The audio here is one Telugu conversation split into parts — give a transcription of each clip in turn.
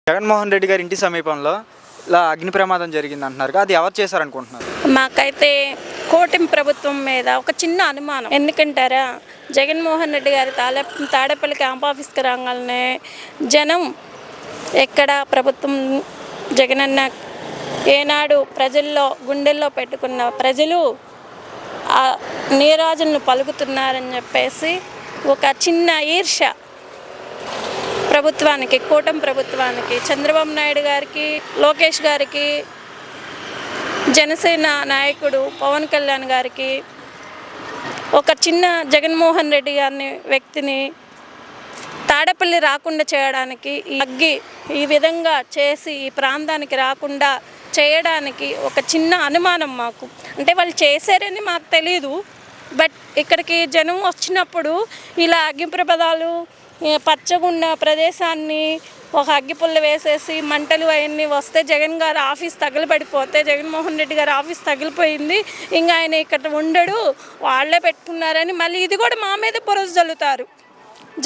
జగన్మోహన్ రెడ్డి గారి ఇంటి సమీపంలో ఇలా అగ్ని ప్రమాదం జరిగింది అంటున్నారు. అది ఎవరు చేశారనుకుంటున్నారు? మాకైతే కూటమి ప్రభుత్వం మీద ఒక చిన్న అనుమానం. ఎందుకంటారా, జగన్మోహన్ రెడ్డి గారి తాడేపల్లి క్యాంప్ ఆఫీస్కి రాగానే జనం ఎక్కడ ప్రభుత్వం జగనన్న ఏనాడు ప్రజల్లో గుండెల్లో పెట్టుకున్న ప్రజలు ఆ నీరాజులను పలుకుతున్నారని చెప్పేసి ఒక చిన్న ఈర్ష్య ప్రభుత్వానికి, కూటమి ప్రభుత్వానికి, చంద్రబాబు నాయుడు గారికి, లోకేష్ గారికి, జనసేన నాయకుడు పవన్ కళ్యాణ్ గారికి, ఒక చిన్న జగన్మోహన్ రెడ్డి గారిని వ్యక్తిని తాడేపల్లి రాకుండా చేయడానికి ఈ విధంగా చేసి ఈ ప్రాంతానికి రాకుండా చేయడానికి ఒక చిన్న అనుమానం మాకు. అంటే వాళ్ళు చేశారని మాకు తెలీదు, బట్ ఇక్కడికి జనం వచ్చినప్పుడు ఇలా అగ్ని ప్రమాదాలు పచ్చగున్న ప్రదేశాన్ని ఒక అగ్గిపుల్ల వేసేసి మంటలు అవన్నీ వస్తే జగన్ గారు ఆఫీస్ తగలబడిపోతే, జగన్మోహన్ రెడ్డి గారు ఆఫీస్ తగిలిపోయింది, ఇంకా ఆయన ఇక్కడ ఉండడు, వాళ్ళే పెట్టుకున్నారని మళ్ళీ ఇది కూడా మా మీద బురద జల్లుతారు.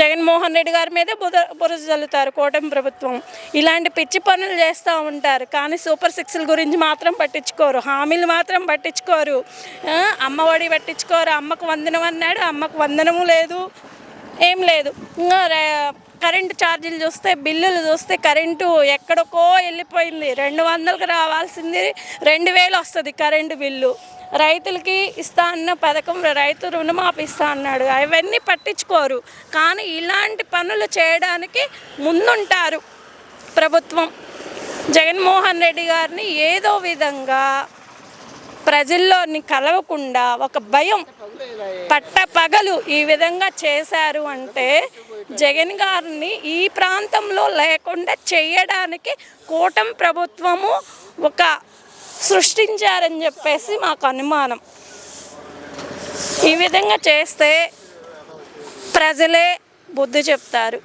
జగన్మోహన్ రెడ్డి గారి మీదే బురద జల్లుతారు కూటమి ప్రభుత్వం. ఇలాంటి పిచ్చి పనులు చేస్తూ ఉంటారు, కానీ సూపర్ సిక్స్ల గురించి మాత్రం పట్టించుకోరు, హామీలు మాత్రం పట్టించుకోరు, అమ్మఒడి పట్టించుకోరు. అమ్మకు వందనం అన్నాడు, అమ్మకు వందనము లేదు, ఏం లేదు. ఇంకా కరెంటు ఛార్జీలు చూస్తే, బిల్లులు చూస్తే కరెంటు ఎక్కడికో వెళ్ళిపోయింది. 200కి రావాల్సింది 2000 వస్తుంది కరెంటు బిల్లు. రైతులకి ఇస్తా అన్న పథకం, రైతు రుణమాఫీ ఇస్తా అన్నాడు, అవన్నీ పట్టించుకోరు. కానీ ఇలాంటి పనులు చేయడానికి ముందుంటారు ప్రభుత్వం. జగన్మోహన్ రెడ్డి గారిని ఏదో విధంగా ప్రజల్లోని కలవకుండా ఒక భయం పట్టపగలు ఈ విధంగా చేశారు అంటే జగన్ గారిని ఈ ప్రాంతంలో లేకుండా చేయడానికి కూటమి ప్రభుత్వము ఒక సృష్టించారని చెప్పేసి మాకు అనుమానం. ఈ విధంగా చేస్తే ప్రజలే బుద్ధి చెప్తారు.